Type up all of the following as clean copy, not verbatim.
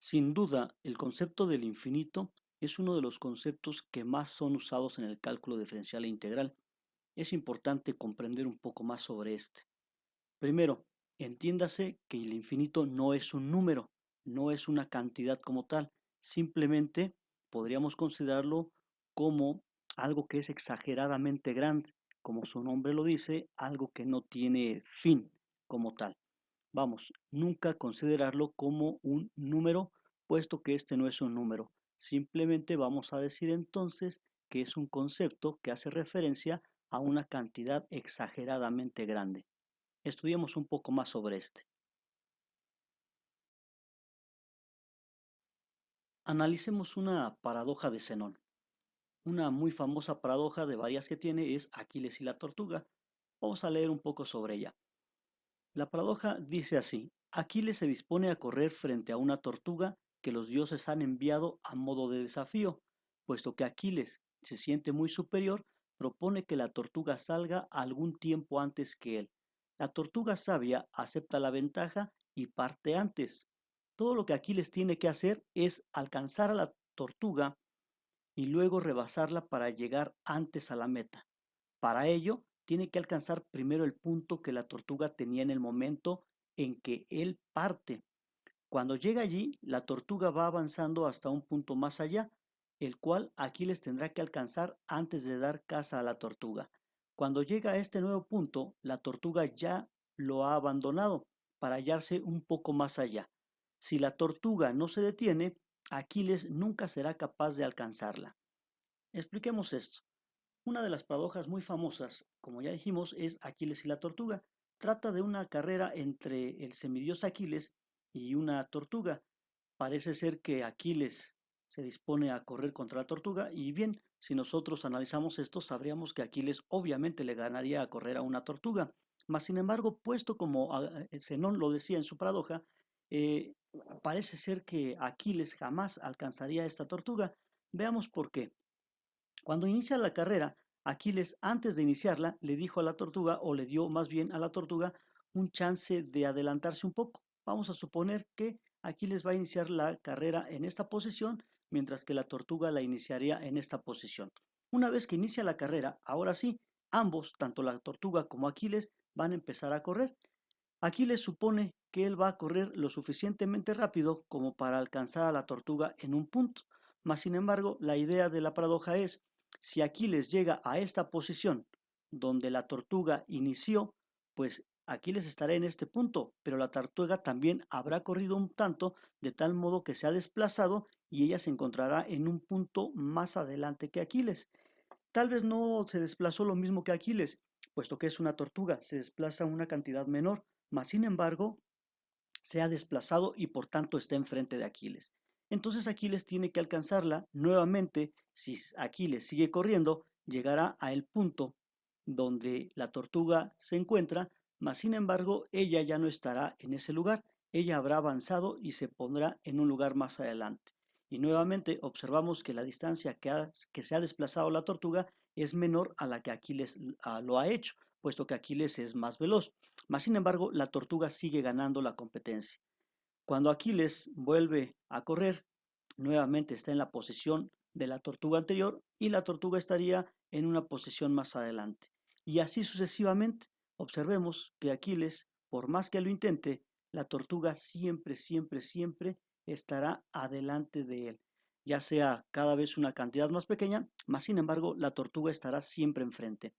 Sin duda, el concepto del infinito es uno de los conceptos que más son usados en el cálculo diferencial e integral. Es importante comprender un poco más sobre este. Primero, entiéndase que el infinito no es un número, no es una cantidad como tal, simplemente podríamos considerarlo como algo que es exageradamente grande, como su nombre lo dice, algo que no tiene fin como tal. Vamos, nunca considerarlo como un número, puesto que este no es un número. Simplemente vamos a decir entonces que es un concepto que hace referencia a una cantidad exageradamente grande. Estudiemos un poco más sobre este. Analicemos una paradoja de Zenón. Una muy famosa paradoja de varias que tiene es Aquiles y la tortuga. Vamos a leer un poco sobre ella. La paradoja dice así: Aquiles se dispone a correr frente a una tortuga que los dioses han enviado a modo de desafío. Puesto que Aquiles se siente muy superior, propone que la tortuga salga algún tiempo antes que él. La tortuga sabia acepta la ventaja y parte antes. Todo lo que Aquiles tiene que hacer es alcanzar a la tortuga y luego rebasarla para llegar antes a la meta. Para ello, tiene que alcanzar primero el punto que la tortuga tenía en el momento en que él parte. Cuando llega allí, la tortuga va avanzando hasta un punto más allá, el cual Aquiles tendrá que alcanzar antes de dar caza a la tortuga. Cuando llega a este nuevo punto, la tortuga ya lo ha abandonado para hallarse un poco más allá. Si la tortuga no se detiene, Aquiles nunca será capaz de alcanzarla. Expliquemos esto. Una de las paradojas muy famosas, como ya dijimos, es Aquiles y la tortuga. Trata de una carrera entre el semidios Aquiles y una tortuga. Parece ser que Aquiles se dispone a correr contra la tortuga y bien, si nosotros analizamos esto, sabríamos que Aquiles obviamente le ganaría a correr a una tortuga. Mas, sin embargo, puesto como Zenón lo decía en su paradoja, eh, parece ser que Aquiles jamás alcanzaría a esta tortuga. Veamos por qué. Cuando inicia la carrera, Aquiles, antes de iniciarla, le dijo a la tortuga, o le dio más bien a la tortuga, un chance de adelantarse un poco. Vamos a suponer que Aquiles va a iniciar la carrera en esta posición, mientras que la tortuga la iniciaría en esta posición. Una vez que inicia la carrera, ahora sí, ambos, tanto la tortuga como Aquiles, van a empezar a correr. Aquiles supone que él va a correr lo suficientemente rápido como para alcanzar a la tortuga en un punto. Mas, sin embargo, la idea de la paradoja es, si Aquiles llega a esta posición donde la tortuga inició, pues Aquiles estará en este punto, pero la tortuga también habrá corrido un tanto de tal modo que se ha desplazado y ella se encontrará en un punto más adelante que Aquiles. Tal vez no se desplazó lo mismo que Aquiles, puesto que es una tortuga, se desplaza una cantidad menor, mas sin embargo se ha desplazado y por tanto está enfrente de Aquiles. Entonces Aquiles tiene que alcanzarla nuevamente. Si Aquiles sigue corriendo, llegará a el punto donde la tortuga se encuentra, mas sin embargo ella ya no estará en ese lugar, ella habrá avanzado y se pondrá en un lugar más adelante. Y nuevamente observamos que la distancia que se ha desplazado la tortuga es menor a la que Aquiles lo ha hecho, puesto que Aquiles es más veloz. Mas, sin embargo, la tortuga sigue ganando la competencia. Cuando Aquiles vuelve a correr, nuevamente está en la posición de la tortuga anterior y la tortuga estaría en una posición más adelante. Y así sucesivamente, observemos que Aquiles, por más que lo intente, la tortuga siempre, siempre, siempre estará adelante de él, ya sea cada vez una cantidad más pequeña, mas sin embargo la tortuga estará siempre enfrente.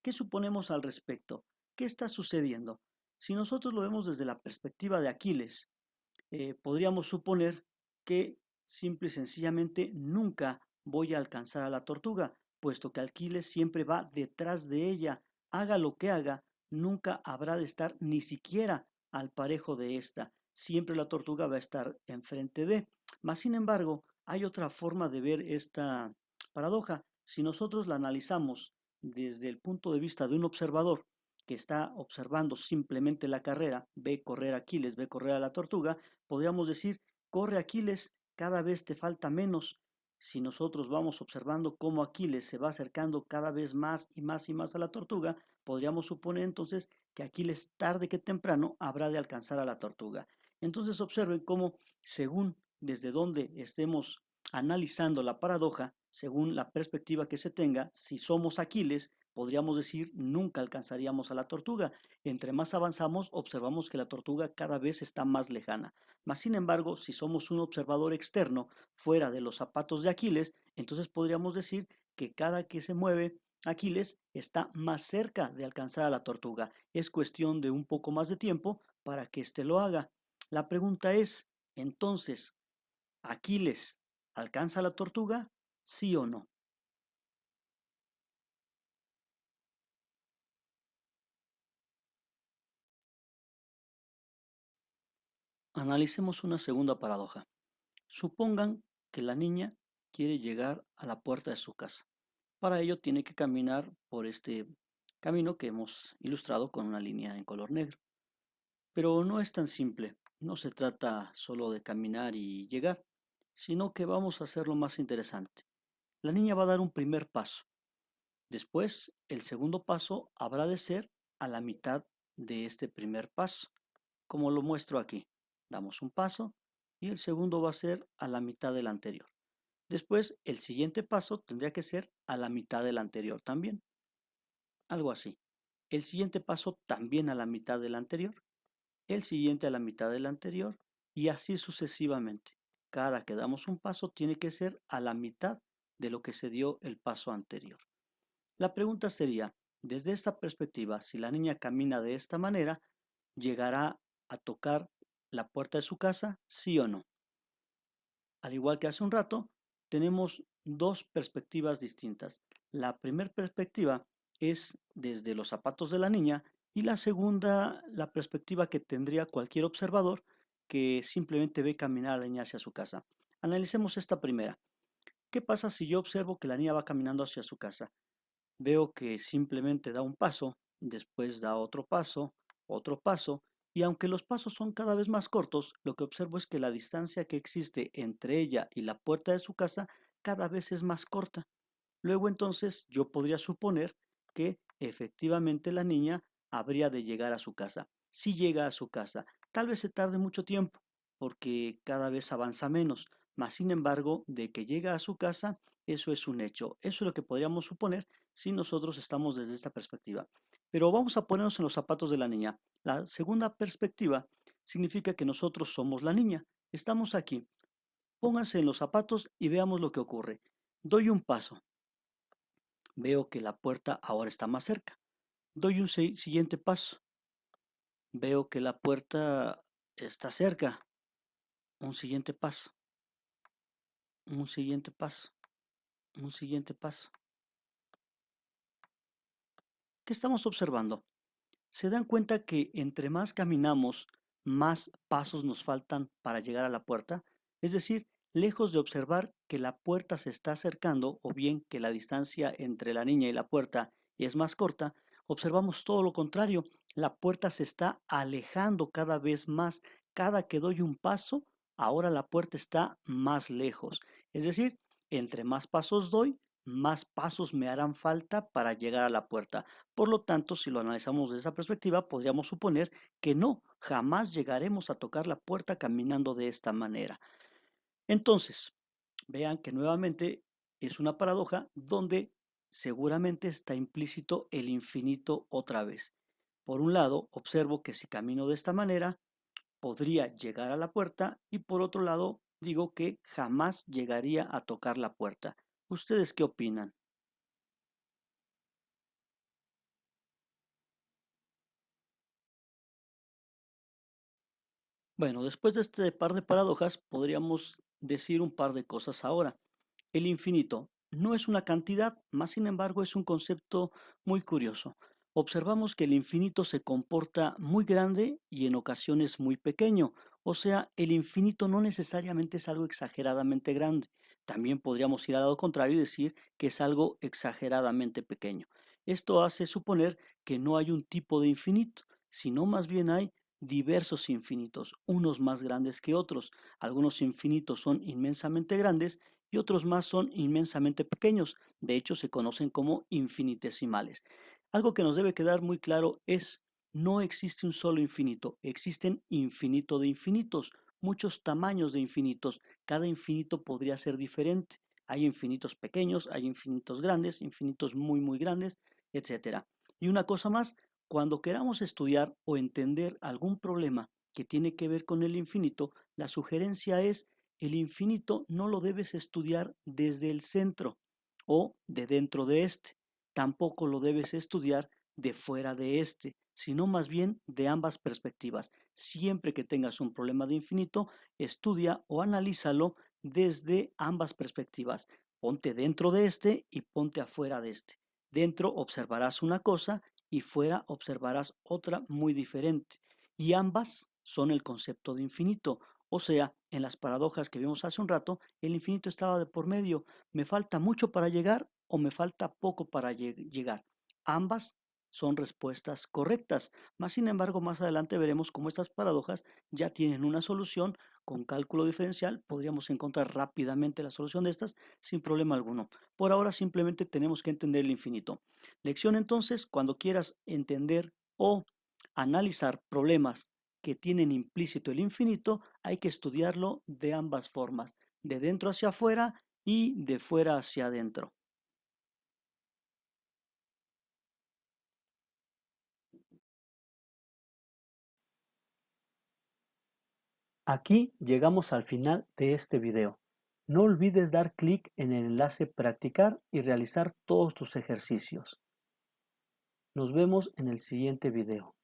¿Qué suponemos al respecto? ¿Qué está sucediendo? Si nosotros lo vemos desde la perspectiva de Aquiles, podríamos suponer que simple y sencillamente nunca voy a alcanzar a la tortuga, puesto que Aquiles siempre va detrás de ella. Haga lo que haga, nunca habrá de estar ni siquiera al parejo de esta. Siempre la tortuga va a estar enfrente de. Mas, sin embargo, hay otra forma de ver esta paradoja. Si nosotros la analizamos desde el punto de vista de un observador que está observando simplemente la carrera, ve correr a Aquiles, ve correr a la tortuga, podríamos decir, corre Aquiles, cada vez te falta menos. Si nosotros vamos observando cómo Aquiles se va acercando cada vez más y más y más a la tortuga, podríamos suponer entonces que Aquiles tarde que temprano habrá de alcanzar a la tortuga. Entonces observen cómo, según desde donde estemos analizando la paradoja, según la perspectiva que se tenga, si somos Aquiles, podríamos decir nunca alcanzaríamos a la tortuga. Entre más avanzamos, observamos que la tortuga cada vez está más lejana. Mas, sin embargo, si somos un observador externo fuera de los zapatos de Aquiles, entonces podríamos decir que cada que se mueve Aquiles está más cerca de alcanzar a la tortuga. Es cuestión de un poco más de tiempo para que éste lo haga. La pregunta es, entonces, ¿Aquiles alcanza a la tortuga? ¿Sí o no? Analicemos una segunda paradoja. Supongan que la niña quiere llegar a la puerta de su casa. Para ello tiene que caminar por este camino que hemos ilustrado con una línea en color negro. Pero no es tan simple. No se trata solo de caminar y llegar, sino que vamos a hacerlo más interesante. La niña va a dar un primer paso. Después, el segundo paso habrá de ser a la mitad de este primer paso, como lo muestro aquí. Damos un paso y el segundo va a ser a la mitad del anterior. Después, el siguiente paso tendría que ser a la mitad del anterior también. Algo así. El siguiente paso también a la mitad del anterior. El siguiente a la mitad del anterior y así sucesivamente. Cada que damos un paso tiene que ser a la mitad de lo que se dio el paso anterior. La pregunta sería, desde esta perspectiva, si la niña camina de esta manera, ¿llegará a tocar la puerta de su casa? ¿Sí o no? Al igual que hace un rato, tenemos dos perspectivas distintas. La primera perspectiva es desde los zapatos de la niña y la segunda, la perspectiva que tendría cualquier observador que simplemente ve caminar a la niña hacia su casa. Analicemos esta primera. ¿Qué pasa si yo observo que la niña va caminando hacia su casa? Veo que simplemente da un paso, después da otro paso, y aunque los pasos son cada vez más cortos, lo que observo es que la distancia que existe entre ella y la puerta de su casa cada vez es más corta. Luego entonces yo podría suponer que efectivamente la niña habría de llegar a su casa. Si llega a su casa, tal vez se tarde mucho tiempo, porque cada vez avanza menos, mas sin embargo, de que llega a su casa, eso es un hecho. Eso es lo que podríamos suponer si nosotros estamos desde esta perspectiva. Pero vamos a ponernos en los zapatos de la niña. La segunda perspectiva significa que nosotros somos la niña. Estamos aquí. Pónganse en los zapatos y veamos lo que ocurre. Doy un paso. Veo que la puerta ahora está más cerca. Doy un siguiente paso. Veo que la puerta está cerca. Un siguiente paso. Un siguiente paso. Un siguiente paso. ¿Qué estamos observando? ¿Se dan cuenta que entre más caminamos, más pasos nos faltan para llegar a la puerta? Es decir, lejos de observar que la puerta se está acercando o bien que la distancia entre la niña y la puerta es más corta, observamos todo lo contrario. La puerta se está alejando cada vez más. Cada que doy un paso, ahora la puerta está más lejos. Es decir, entre más pasos doy, más pasos me harán falta para llegar a la puerta. Por lo tanto, si lo analizamos desde esa perspectiva, podríamos suponer que no, jamás llegaremos a tocar la puerta caminando de esta manera. Entonces, vean que nuevamente es una paradoja donde seguramente está implícito el infinito otra vez. Por un lado, observo que si camino de esta manera, podría llegar a la puerta y por otro lado, digo que jamás llegaría a tocar la puerta. ¿Ustedes qué opinan? Bueno, después de este par de paradojas, podríamos decir un par de cosas ahora. El infinito no es una cantidad, más sin embargo es un concepto muy curioso. Observamos que el infinito se comporta muy grande y en ocasiones muy pequeño, o sea, el infinito no necesariamente es algo exageradamente grande. También podríamos ir al lado contrario y decir que es algo exageradamente pequeño. Esto hace suponer que no hay un tipo de infinito, sino más bien hay diversos infinitos, unos más grandes que otros. Algunos infinitos son inmensamente grandes y otros más son inmensamente pequeños. De hecho, se conocen como infinitesimales. Algo que nos debe quedar muy claro es, no existe un solo infinito, existen infinito de infinitos. muchos tamaños de infinitos. Cada infinito podría ser diferente. Hay infinitos pequeños, hay infinitos grandes, infinitos muy, muy grandes, etcétera. Y una cosa más, cuando queramos estudiar o entender algún problema que tiene que ver con el infinito, la sugerencia es el infinito no lo debes estudiar desde el centro o de dentro de este. Tampoco lo debes estudiar de fuera de este, sino más bien de ambas perspectivas. Siempre que tengas un problema de infinito, estudia o analízalo desde ambas perspectivas. Ponte dentro de este y ponte afuera de este. Dentro observarás una cosa y fuera observarás otra muy diferente. Y ambas son el concepto de infinito. O sea, en las paradojas que vimos hace un rato, el infinito estaba de por medio. ¿Me falta mucho para llegar o me falta poco para llegar? Ambas son respuestas correctas. Más sin embargo, más adelante veremos cómo estas paradojas ya tienen una solución. Con cálculo diferencial podríamos encontrar rápidamente la solución de estas sin problema alguno. Por ahora simplemente tenemos que entender el infinito. Lección entonces, cuando quieras entender o analizar problemas que tienen implícito el infinito, hay que estudiarlo de ambas formas, de dentro hacia afuera y de fuera hacia adentro. Aquí llegamos al final de este video. No olvides dar clic en el enlace practicar y realizar todos tus ejercicios. Nos vemos en el siguiente video.